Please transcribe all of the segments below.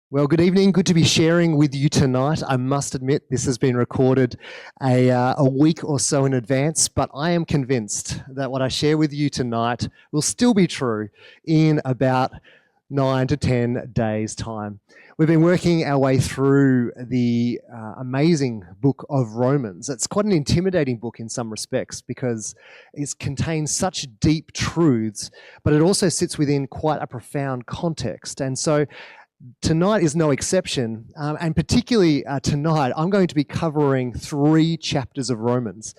Well, good evening. Good to be sharing with you tonight. I must admit, this has been recorded a week or so in advance, but I am convinced that what I share with you tonight will still be true in about 9 to 10 days' time. We've been working our way through the amazing book of Romans. It's quite an intimidating book in some respects because it contains such deep truths, but it also sits within quite a profound context. And so tonight is no exception, and particularly tonight, I'm going to be covering 3 chapters of Romans.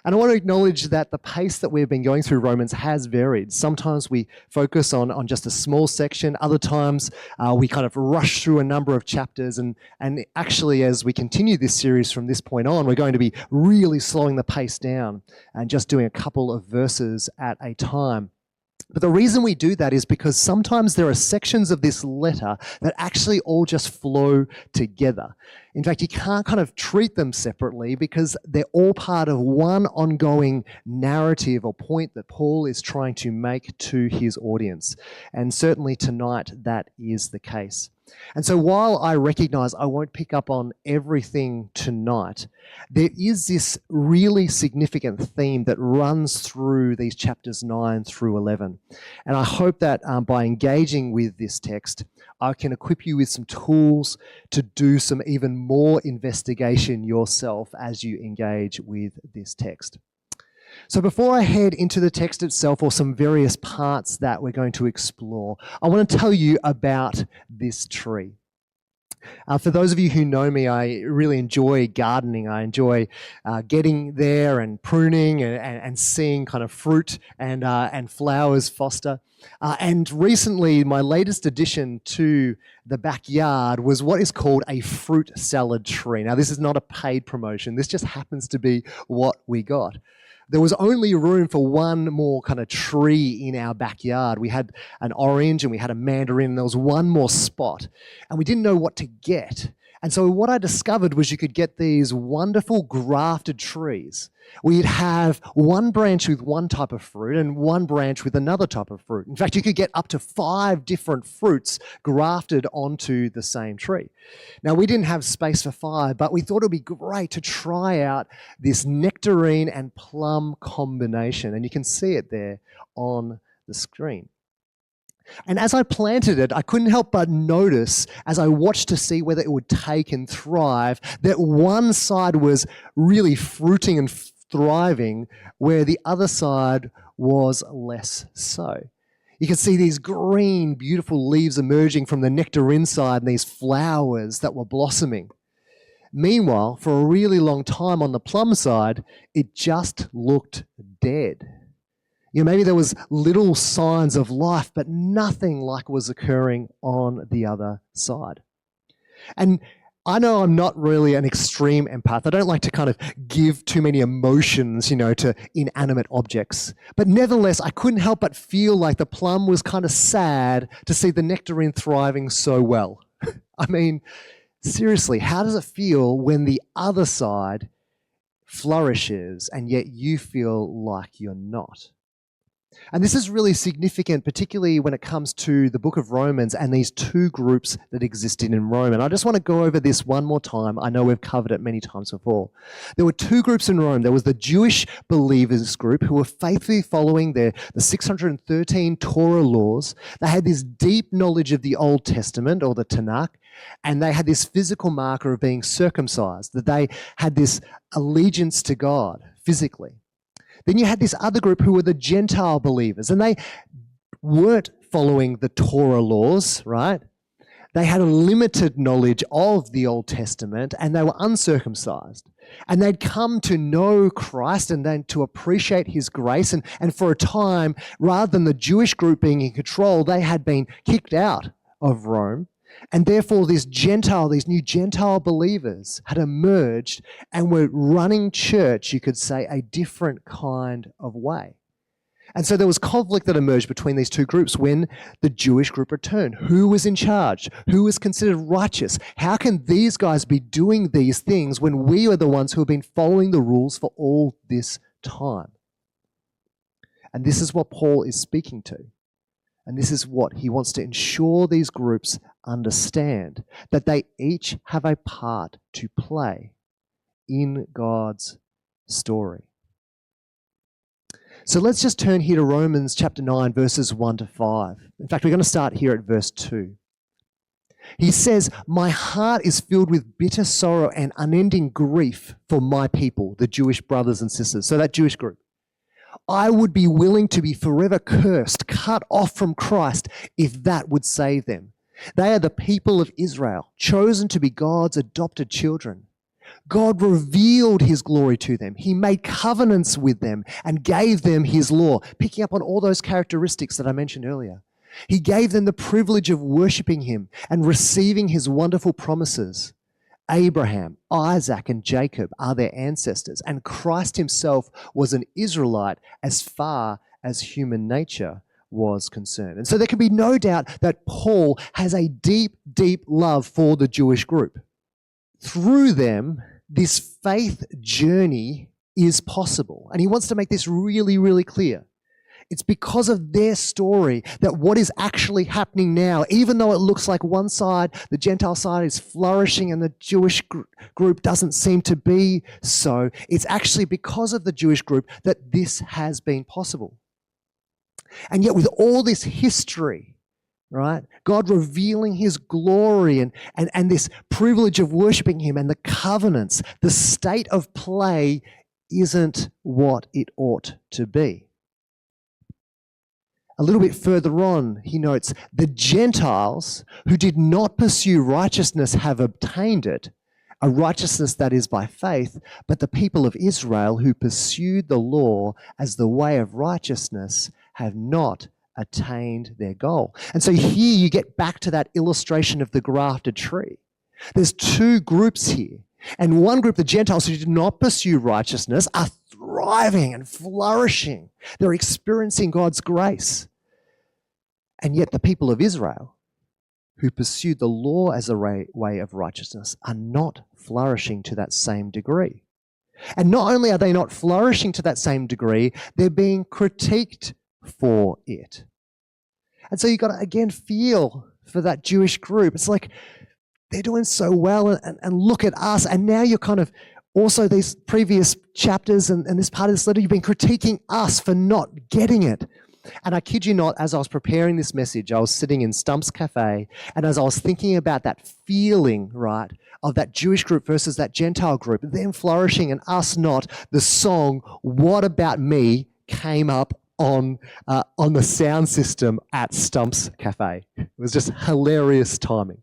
And I want to acknowledge that the pace that we've been going through Romans has varied. Sometimes we focus on just a small section. Other times we kind of rush through a number of chapters. And actually, as we continue this series from this point on, we're going to be really slowing the pace down and just doing a couple of verses at a time. But the reason we do that is because sometimes there are sections of this letter that actually all just flow together. In fact, you can't kind of treat them separately because they're all part of one ongoing narrative or point that Paul is trying to make to his audience. And certainly tonight, that is the case. And so while I recognize I won't pick up on everything tonight, there is this really significant theme that runs through these chapters 9 through 11. And I hope that by engaging with this text, I can equip you with some tools to do some even more investigation yourself as you engage with this text. So before I head into the text itself or some various parts that we're going to explore, I want to tell you about this tree. For those of you who know me, I really enjoy gardening. I enjoy getting there and pruning and seeing kind of fruit and flowers foster. And recently, my latest addition to the backyard was what is called a fruit salad tree. Now, this is not a paid promotion. This just happens to be what we got. There was only room for one more kind of tree in our backyard. We had an orange and we had a mandarin, and there was one more spot. And we didn't know what to get. And so what I discovered was you could get these wonderful grafted trees. We'd have one branch with one type of fruit and one branch with another type of fruit. In fact, you could get up to 5 different fruits grafted onto the same tree. Now, we didn't have space for 5, but we thought it would be great to try out this nectarine and plum combination. And you can see it there on the screen. And as I planted it, I couldn't help but notice, as I watched to see whether it would take and thrive, that one side was really fruiting and thriving, where the other side was less so. You can see these green, beautiful leaves emerging from the nectarine side and these flowers that were blossoming. Meanwhile, for a really long time on the plum side, it just looked dead. You know, maybe there was little signs of life, but nothing like was occurring on the other side. And I know I'm not really an extreme empath. I don't like to kind of give too many emotions, to inanimate objects. But nevertheless, I couldn't help but feel like the plum was kind of sad to see the nectarine thriving so well. I mean, seriously, how does it feel when the other side flourishes and yet you feel like you're not? And this is really significant, particularly when it comes to the book of Romans and these 2 groups that existed in Rome. And I just want to go over this one more time. I know we've covered it many times before. There were 2 groups in Rome. There was the Jewish believers group who were faithfully following the 613 Torah laws. They had this deep knowledge of the Old Testament, or the Tanakh, and they had this physical marker of being circumcised, that they had this allegiance to God physically. Then you had this other group who were the Gentile believers, and they weren't following the Torah laws, right? They had a limited knowledge of the Old Testament, and they were uncircumcised. And they'd come to know Christ and then to appreciate his grace. And for a time, rather than the Jewish group being in control, they had been kicked out of Rome. And therefore, these new Gentile believers had emerged and were running church, you could say, a different kind of way. And so there was conflict that emerged between these 2 groups when the Jewish group returned. Who was in charge? Who was considered righteous? How can these guys be doing these things when we are the ones who have been following the rules for all this time? And this is what Paul is speaking to. And this is what he wants to ensure these groups understand, that they each have a part to play in God's story. So let's just turn here to Romans chapter 9, verses 1 to 5. In fact, we're going to start here at verse 2. He says, "My heart is filled with bitter sorrow and unending grief for my people," the Jewish brothers and sisters. So that Jewish group. "I would be willing to be forever cursed, cut off from Christ, if that would save them. They are the people of Israel, chosen to be God's adopted children. God revealed his glory to them. He made covenants with them and gave them his law," picking up on all those characteristics that I mentioned earlier. "He gave them the privilege of worshiping him and receiving his wonderful promises. Abraham, Isaac, and Jacob are their ancestors, and Christ himself was an Israelite as far as human nature was concerned." And so there can be no doubt that Paul has a deep, deep love for the Jewish group. Through them, this faith journey is possible. And he wants to make this really, really clear. It's because of their story that what is actually happening now, even though it looks like one side, the Gentile side, is flourishing and the Jewish group doesn't seem to be so, it's actually because of the Jewish group that this has been possible. And yet with all this history, right, God revealing his glory and this privilege of worshiping him and the covenants, the state of play isn't what it ought to be. A little bit further on, he notes, "The Gentiles who did not pursue righteousness have obtained it, a righteousness that is by faith, but the people of Israel who pursued the law as the way of righteousness have not attained their goal." And so here you get back to that illustration of the grafted tree. There's two groups here. And one group, the Gentiles who did not pursue righteousness, are thriving and flourishing. They're experiencing God's grace. And yet the people of Israel, who pursued the law as a way of righteousness, are not flourishing to that same degree. And not only are they not flourishing to that same degree, they're being critiqued for it. And so you've got to, again, feel for that Jewish group. It's like, they're doing so well, and look at us. And now you're kind of also these previous chapters and this part of this letter, you've been critiquing us for not getting it. And I kid you not, as I was preparing this message, I was sitting in Stump's Cafe, and as I was thinking about that feeling, right, of that Jewish group versus that Gentile group, them flourishing and us not, the song "What About Me" came up on the sound system at Stump's Cafe. It was just hilarious timing.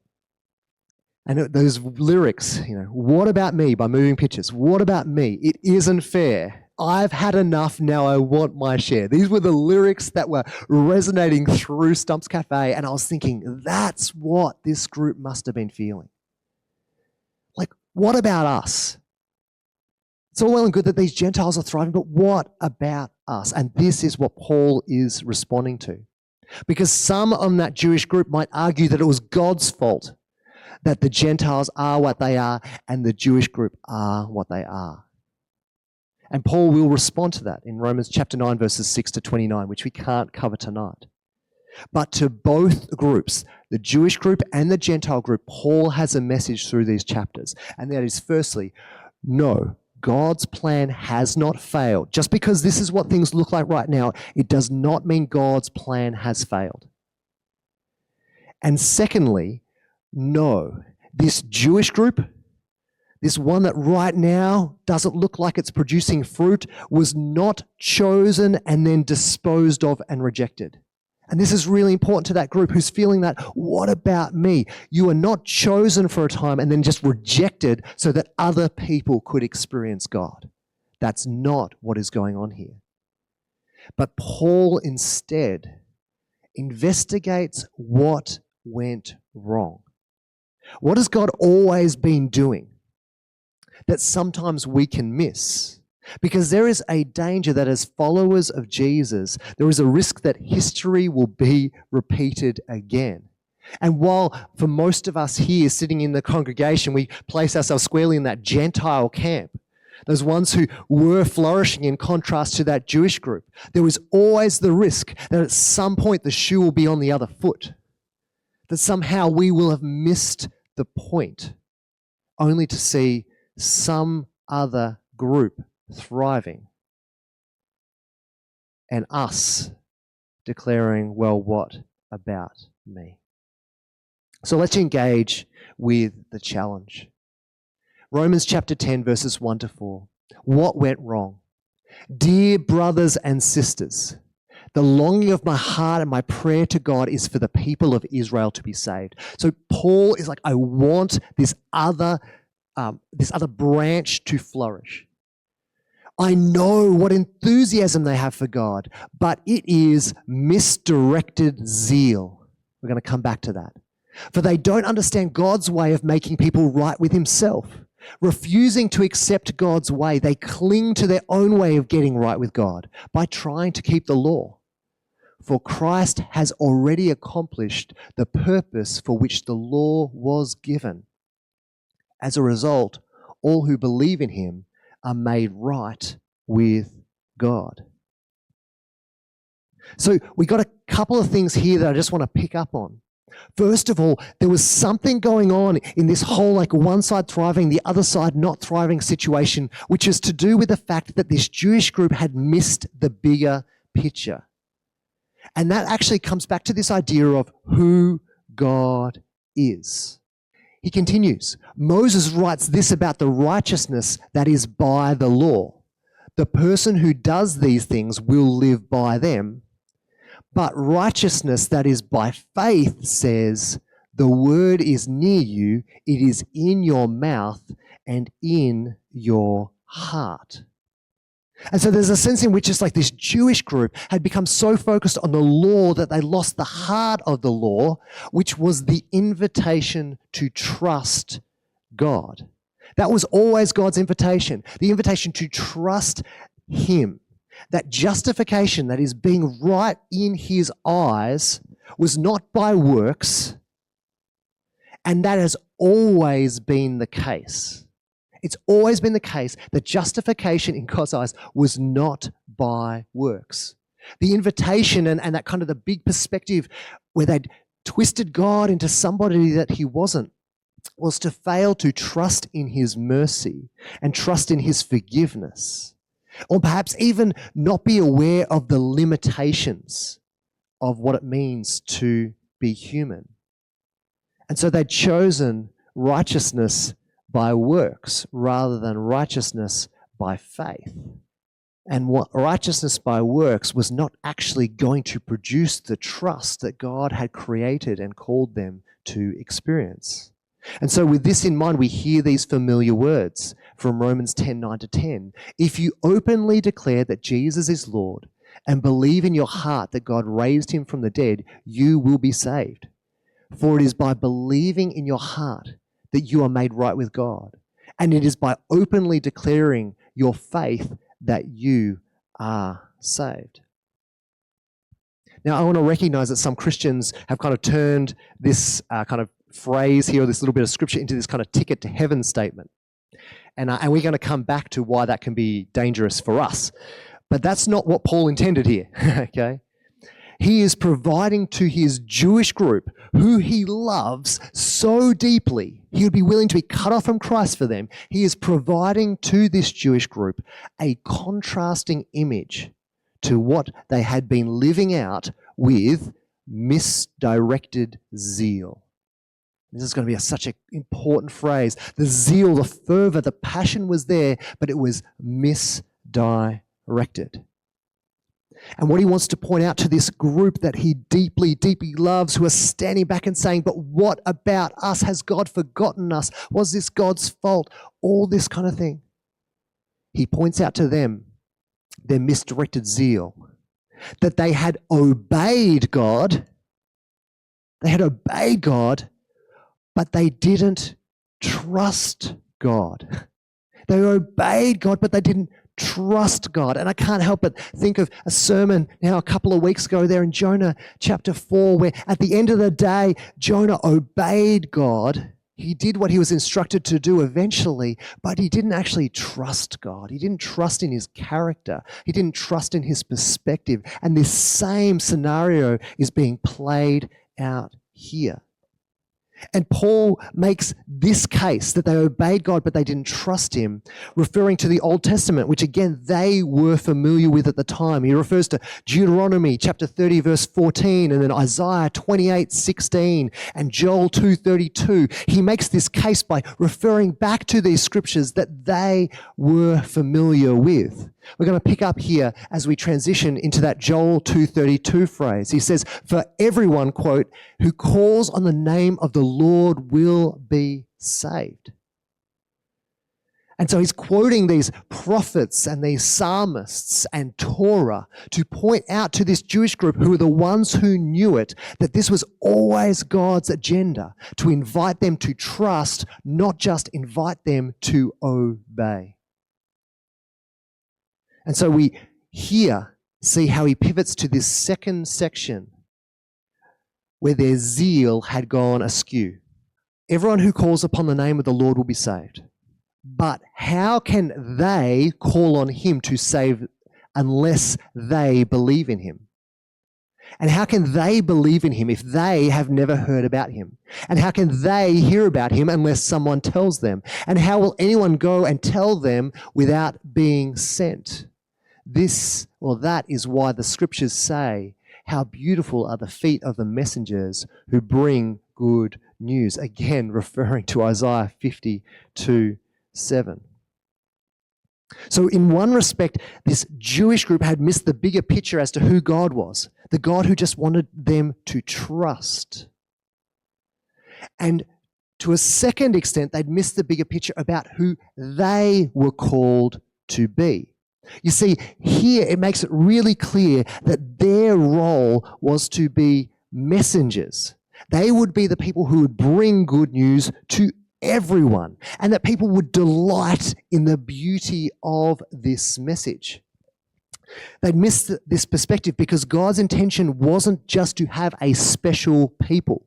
And those lyrics, "What about me" by Moving Pictures, "What about me? It isn't fair. I've had enough, now I want my share." These were the lyrics that were resonating through Stump's Cafe, and I was thinking, that's what this group must have been feeling. Like, what about us? It's all well and good that these Gentiles are thriving, but what about us? And this is what Paul is responding to. Because some on that Jewish group might argue that it was God's fault that the Gentiles are what they are and the Jewish group are what they are. And Paul will respond to that in Romans chapter 9, verses 6 to 29, which we can't cover tonight. But to both groups, the Jewish group and the Gentile group, Paul has a message through these chapters. And that is, firstly, no, God's plan has not failed. Just because this is what things look like right now, it does not mean God's plan has failed. And secondly, no, this Jewish group, this one that right now doesn't look like it's producing fruit, was not chosen and then disposed of and rejected. And this is really important to that group who's feeling that, what about me? You are not chosen for a time and then just rejected so that other people could experience God. That's not what is going on here. But Paul instead investigates what went wrong. What has God always been doing that sometimes we can miss? Because there is a danger that as followers of Jesus, there is a risk that history will be repeated again. And while for most of us here sitting in the congregation, we place ourselves squarely in that Gentile camp, those ones who were flourishing in contrast to that Jewish group, there was always the risk that at some point the shoe will be on the other foot, that somehow we will have missed the point, only to see some other group thriving and us declaring, well, what about me? So let's engage with the challenge. Romans chapter 10, verses 1 to 4. What went wrong? Dear brothers and sisters, the longing of my heart and my prayer to God is for the people of Israel to be saved. So Paul is like, I want this other branch to flourish. I know what enthusiasm they have for God, but it is misdirected zeal. We're going to come back to that. For they don't understand God's way of making people right with himself. Refusing to accept God's way, they cling to their own way of getting right with God by trying to keep the law. For Christ has already accomplished the purpose for which the law was given. As a result, all who believe in him are made right with God. So we got a couple of things here that I just want to pick up on. First of all, there was something going on in this whole like one side thriving, the other side not thriving situation, which is to do with the fact that this Jewish group had missed the bigger picture. And that actually comes back to this idea of who God is. He continues, Moses writes this about the righteousness that is by the law. The person who does these things will live by them. But righteousness that is by faith says, the word is near you, it is in your mouth and in your heart. And so there's a sense in which it's like this Jewish group had become so focused on the law that they lost the heart of the law, which was the invitation to trust God. That was always God's invitation, the invitation to trust him. That justification, that is being right in his eyes, was not by works, and that has always been the case. It's always been the case that justification in God's eyes was not by works. The invitation and that kind of the big perspective where they'd twisted God into somebody that he wasn't was to fail to trust in his mercy and trust in his forgiveness. Or perhaps even not be aware of the limitations of what it means to be human. And so they'd chosen righteousness by works rather than righteousness by faith. And what righteousness by works was not actually going to produce the trust that God had created and called them to experience. And so with this in mind, we hear these familiar words from Romans 10, 9 to 10. If you openly declare that Jesus is Lord and believe in your heart that God raised him from the dead, you will be saved. For it is by believing in your heart that you are made right with God. And it is by openly declaring your faith that you are saved. Now, I want to recognize that some Christians have kind of turned this kind of phrase here, or this little bit of scripture, into this kind of ticket to heaven statement. And we're going to come back to why that can be dangerous for us. But that's not what Paul intended here, okay? He is providing to his Jewish group, who he loves so deeply, he would be willing to be cut off from Christ for them. He is providing to this Jewish group a contrasting image to what they had been living out with misdirected zeal. This is going to be such an important phrase. The zeal, the fervor, the passion was there, but it was misdirected. And what he wants to point out to this group that he deeply, deeply loves, who are standing back and saying, but what about us? Has God forgotten us? Was this God's fault? All this kind of thing. He points out to them their misdirected zeal, that they had obeyed God. They had obeyed God, but they didn't trust God. They obeyed God, but they didn't trust God. And I can't help but think of a sermon now a couple of weeks ago there in Jonah chapter 4, where at the end of the day, Jonah obeyed God He did what he was instructed to do eventually, but he didn't actually trust God. He didn't trust in his character. He didn't trust in his perspective. And this same scenario is being played out here. And Paul makes this case that they obeyed God, but they didn't trust him, referring to the Old Testament, which again, they were familiar with at the time. He refers to Deuteronomy chapter 30, verse 14, and then Isaiah 28:16 and Joel 2:32. He makes this case by referring back to these scriptures that they were familiar with. We're going to pick up here as we transition into that Joel 2:32 phrase. He says, "For everyone," quote, "who calls on the name of the Lord will be saved." And so he's quoting these prophets and these psalmists and Torah to point out to this Jewish group, who were the ones who knew it, that this was always God's agenda, to invite them to trust, not just invite them to obey. And so we here see how he pivots to this second section where their zeal had gone askew. Everyone who calls upon the name of the Lord will be saved. But how can they call on him to save unless they believe in him? And how can they believe in him if they have never heard about him? And how can they hear about him unless someone tells them? And how will anyone go and tell them without being sent? That is why the scriptures say, "How beautiful are the feet of the messengers who bring good news." Again, referring to Isaiah 52:7. So in one respect, this Jewish group had missed the bigger picture as to who God was, the God who just wanted them to trust. And to a second extent, they'd missed the bigger picture about who they were called to be. You see, here it makes it really clear that their role was to be messengers. They would be the people who would bring good news to everyone, and that people would delight in the beauty of this message. They'd missed this perspective because God's intention wasn't just to have a special people.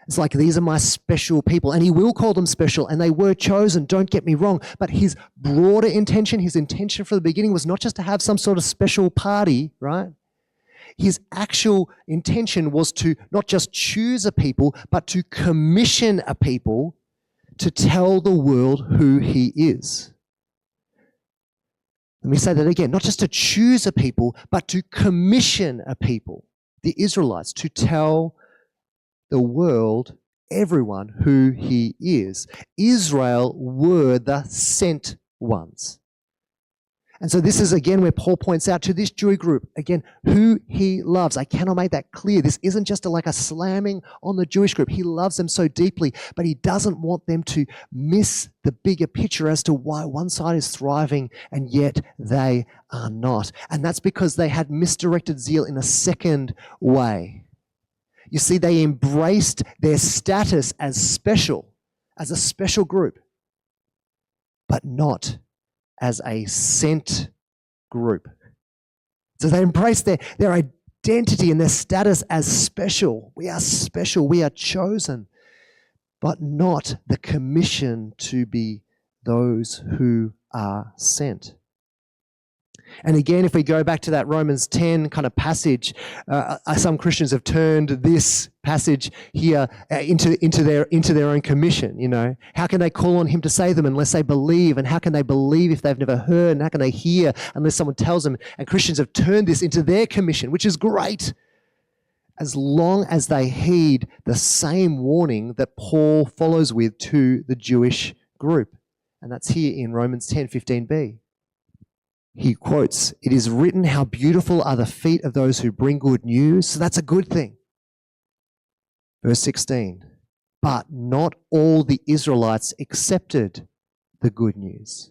It's like, these are my special people, and he will call them special, and they were chosen, don't get me wrong, but his broader intention, his intention from the beginning was not just to have some sort of special party, right? His actual intention was to not just choose a people, but to commission a people to tell the world who he is. Let me say that again, not just to choose a people, but to commission a people, the Israelites, to tell the world, everyone, who he is. Israel were the sent ones. And so this is again where Paul points out to this Jewish group, again, who he loves. I cannot make that clear. This isn't just like a slamming on the Jewish group. He loves them so deeply, but he doesn't want them to miss the bigger picture as to why one side is thriving and yet they are not. And that's because they had misdirected zeal in a second way. You see, they embraced their status as special, as a special group, but not as a sent group. So they embraced their identity and their status as special. We are chosen, but not the commission to be those who are sent. And again, if we go back to that Romans 10 kind of passage, some Christians have turned this passage here into their own commission. You know, how can they call on him to save them unless they believe? And how can they believe if they've never heard? And how can they hear unless someone tells them? And Christians have turned this into their commission, which is great, as long as they heed the same warning that Paul follows with to the Jewish group. And that's here in Romans 10:15b. He quotes, "It is written, how beautiful are the feet of those who bring good news." So that's a good thing. Verse 16, "But not all the Israelites accepted the good news.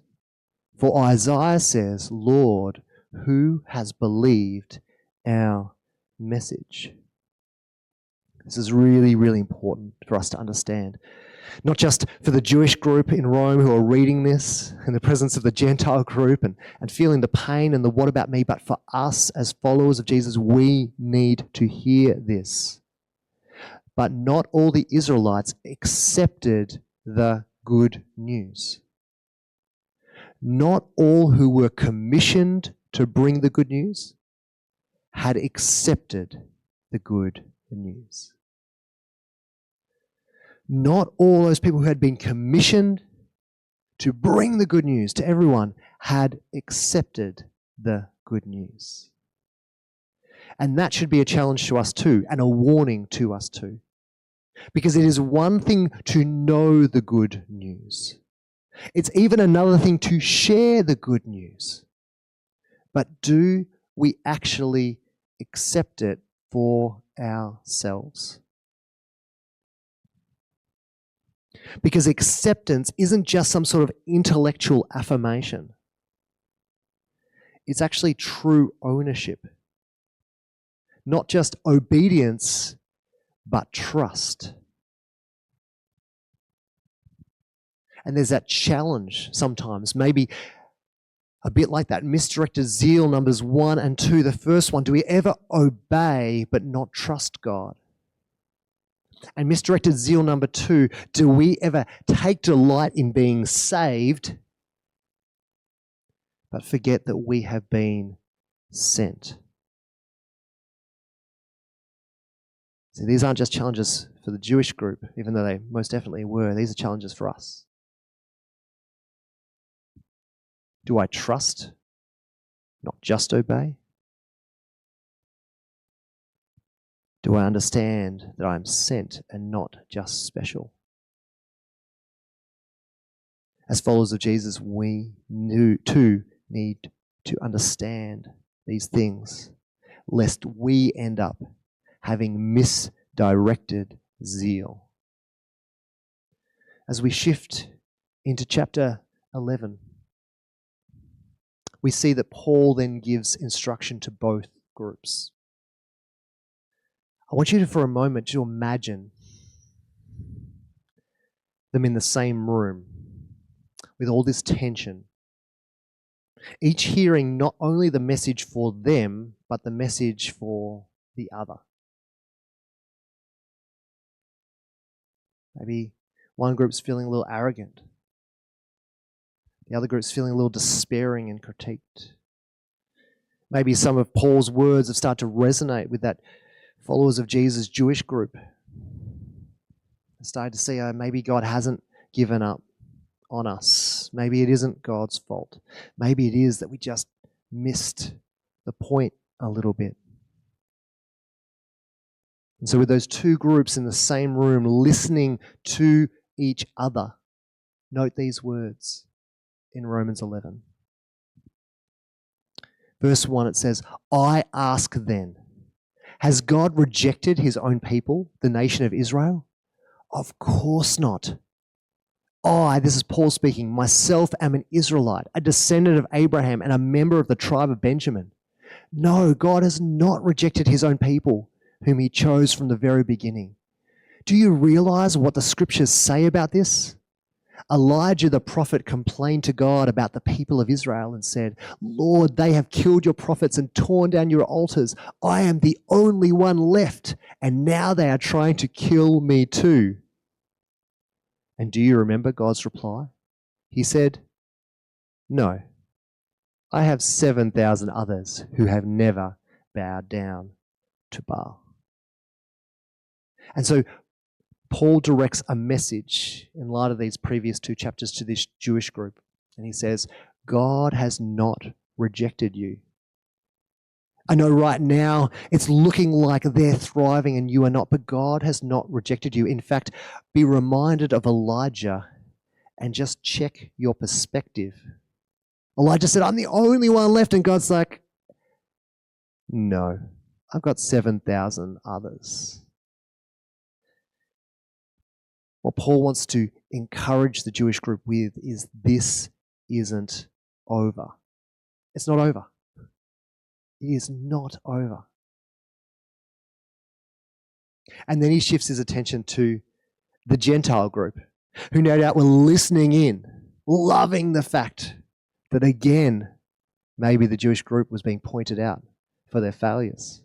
For Isaiah says, 'Lord, who has believed our message?'" This is really, really important for us to understand. Not just for the Jewish group in Rome who are reading this in the presence of the Gentile group and feeling the pain and the what about me, but for us as followers of Jesus, we need to hear this. But not all the Israelites accepted the good news. Not all who were commissioned to bring the good news had accepted the good news. Not all those people who had been commissioned to bring the good news to everyone had accepted the good news. And that should be a challenge to us too, and a warning to us too. Because it is one thing to know the good news. It's even another thing to share the good news. But do we actually accept it for ourselves? Because acceptance isn't just some sort of intellectual affirmation. It's actually true ownership. Not just obedience, but trust. And there's that challenge sometimes, maybe a bit like that misdirected zeal numbers 1 and 2. The first one, do we ever obey but not trust God? And misdirected zeal number 2, do we ever take delight in being saved but forget that we have been sent? See, these aren't just challenges for the Jewish group, even though they most definitely were. These are challenges for us. Do I trust, not just obey? Do I understand that I'm sent and not just special? As followers of Jesus, we too need to understand these things, lest we end up having misdirected zeal. As we shift into chapter 11, we see that Paul then gives instruction to both groups. I want you to, for a moment, to imagine them in the same room with all this tension, each hearing not only the message for them, but the message for the other. Maybe one group's feeling a little arrogant. The other group's feeling a little despairing and critiqued. Maybe some of Paul's words have started to resonate with that followers of Jesus Jewish group. I started to see maybe God hasn't given up on us. Maybe it isn't God's fault. Maybe it is that we just missed the point a little bit. And so with those two groups in the same room listening to each other, note these words in Romans 11. Verse 1, it says, I ask then, has God rejected his own people, the nation of Israel? Of course not. I, this is Paul speaking, myself am an Israelite, a descendant of Abraham and a member of the tribe of Benjamin. No, God has not rejected his own people, whom he chose from the very beginning. Do you realize what the scriptures say about this? Elijah the prophet complained to God about the people of Israel and said, Lord, they have killed your prophets and torn down your altars. I am the only one left, and now they are trying to kill me too. And do you remember God's reply? He said, no, I have 7,000 others who have never bowed down to Baal. And so Paul directs a message in light of these previous two chapters to this Jewish group. And he says, God has not rejected you. I know right now it's looking like they're thriving and you are not, but God has not rejected you. In fact, be reminded of Elijah and just check your perspective. Elijah said, I'm the only one left. And God's like, no, I've got 7,000 others. What Paul wants to encourage the Jewish group with is this isn't over. It's not over. It is not over. And then he shifts his attention to the Gentile group, who no doubt were listening in, loving the fact that again, maybe the Jewish group was being pointed out for their failures.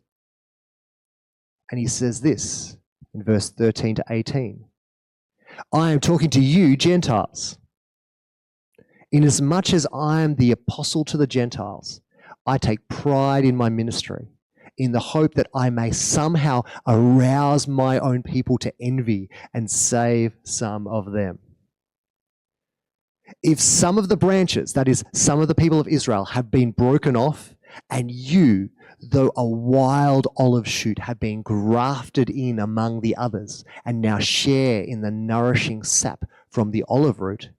And he says this, in verse 13 to 18. I am talking to you, Gentiles. Inasmuch as I am the apostle to the Gentiles, I take pride in my ministry, in the hope that I may somehow arouse my own people to envy and save some of them. If some of the branches, that is, some of the people of Israel, have been broken off, and you, though a wild olive shoot, have been grafted in among the others, and now share in the nourishing sap from the olive root,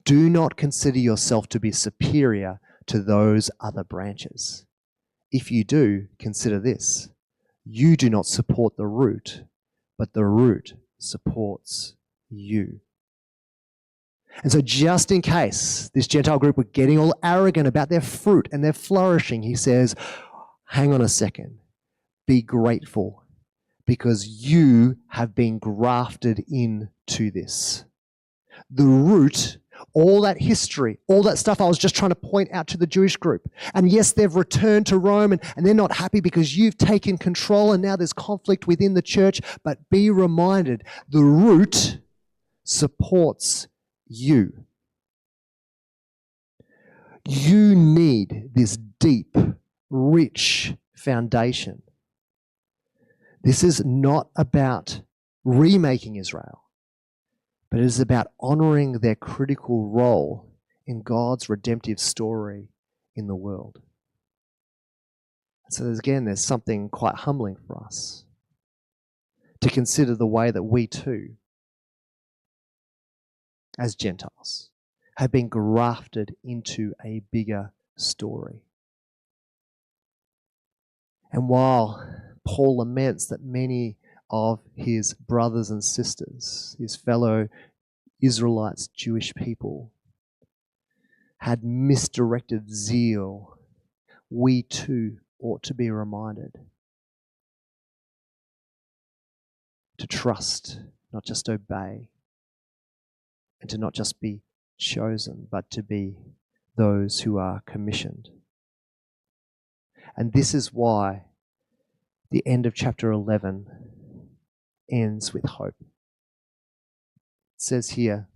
do not consider yourself to be superior to those other branches. If you do, consider this: you do not support the root, but the root supports you. And so just in case this Gentile group were getting all arrogant about their fruit and their flourishing, he says, hang on a second, be grateful because you have been grafted into this. The root, all that history, all that stuff I was just trying to point out to the Jewish group. And yes, they've returned to Rome and they're not happy because you've taken control and now there's conflict within the church. But be reminded, the root supports you. You need this deep, rich foundation. This is not about remaking Israel, but it is about honoring their critical role in God's redemptive story in the world. So there's something quite humbling for us to consider the way that we too, as Gentiles, have been grafted into a bigger story. And while Paul laments that many of his brothers and sisters, his fellow Israelites, Jewish people, had misdirected zeal, we too ought to be reminded to trust, not just obey, and to not just be chosen, but to be those who are commissioned. And this is why the end of chapter 11 ends with hope. It says here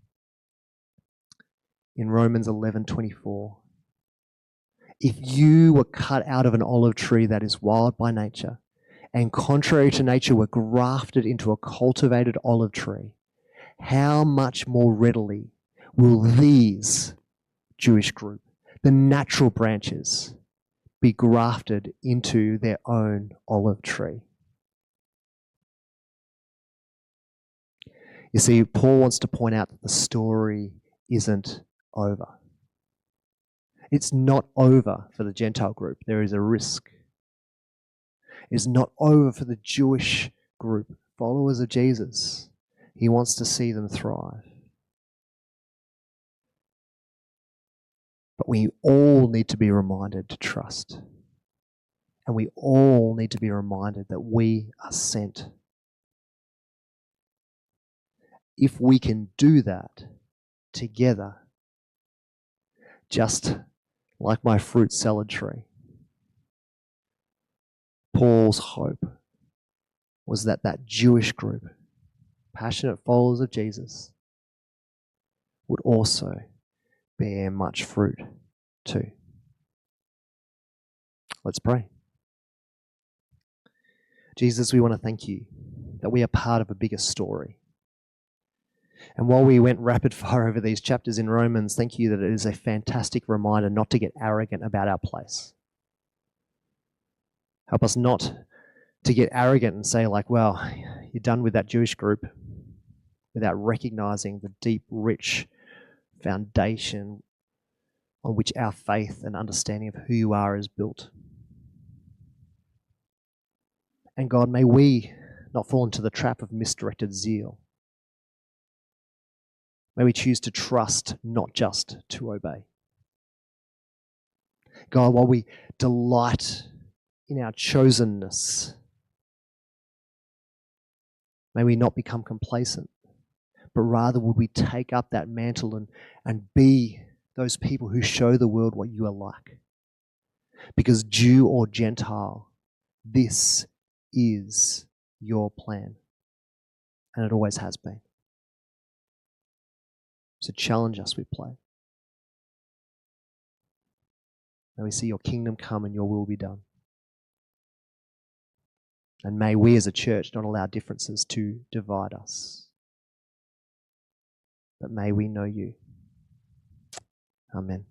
in Romans 11:24, if you were cut out of an olive tree that is wild by nature, and contrary to nature were grafted into a cultivated olive tree, how much more readily will these Jewish group, the natural branches, be grafted into their own olive tree? You see, Paul wants to point out that the story isn't over. It's not over for the Gentile group. There is a risk. It's not over for the Jewish group, followers of Jesus. He wants to see them thrive. But we all need to be reminded to trust. And we all need to be reminded that we are sent. If we can do that together, just like my fruit salad tree, Paul's hope was that that Jewish group, passionate followers of Jesus, would also bear much fruit too. Let's pray. Jesus, we want to thank you that we are part of a bigger story. And while we went rapid fire over these chapters in Romans, thank you that it is a fantastic reminder not to get arrogant about our place. Help us not to get arrogant and say like, well, you're done with that Jewish group, without recognizing the deep, rich foundation on which our faith and understanding of who you are is built. And God, may we not fall into the trap of misdirected zeal. May we choose to trust, not just to obey. God, while we delight in our chosenness, may we not become complacent, but rather would we take up that mantle and be those people who show the world what you are like. Because Jew or Gentile, this is your plan. and it always has been. So challenge us, we pray. May we see your kingdom come and your will be done. And may we as a church not allow differences to divide us, but may we know you. Amen.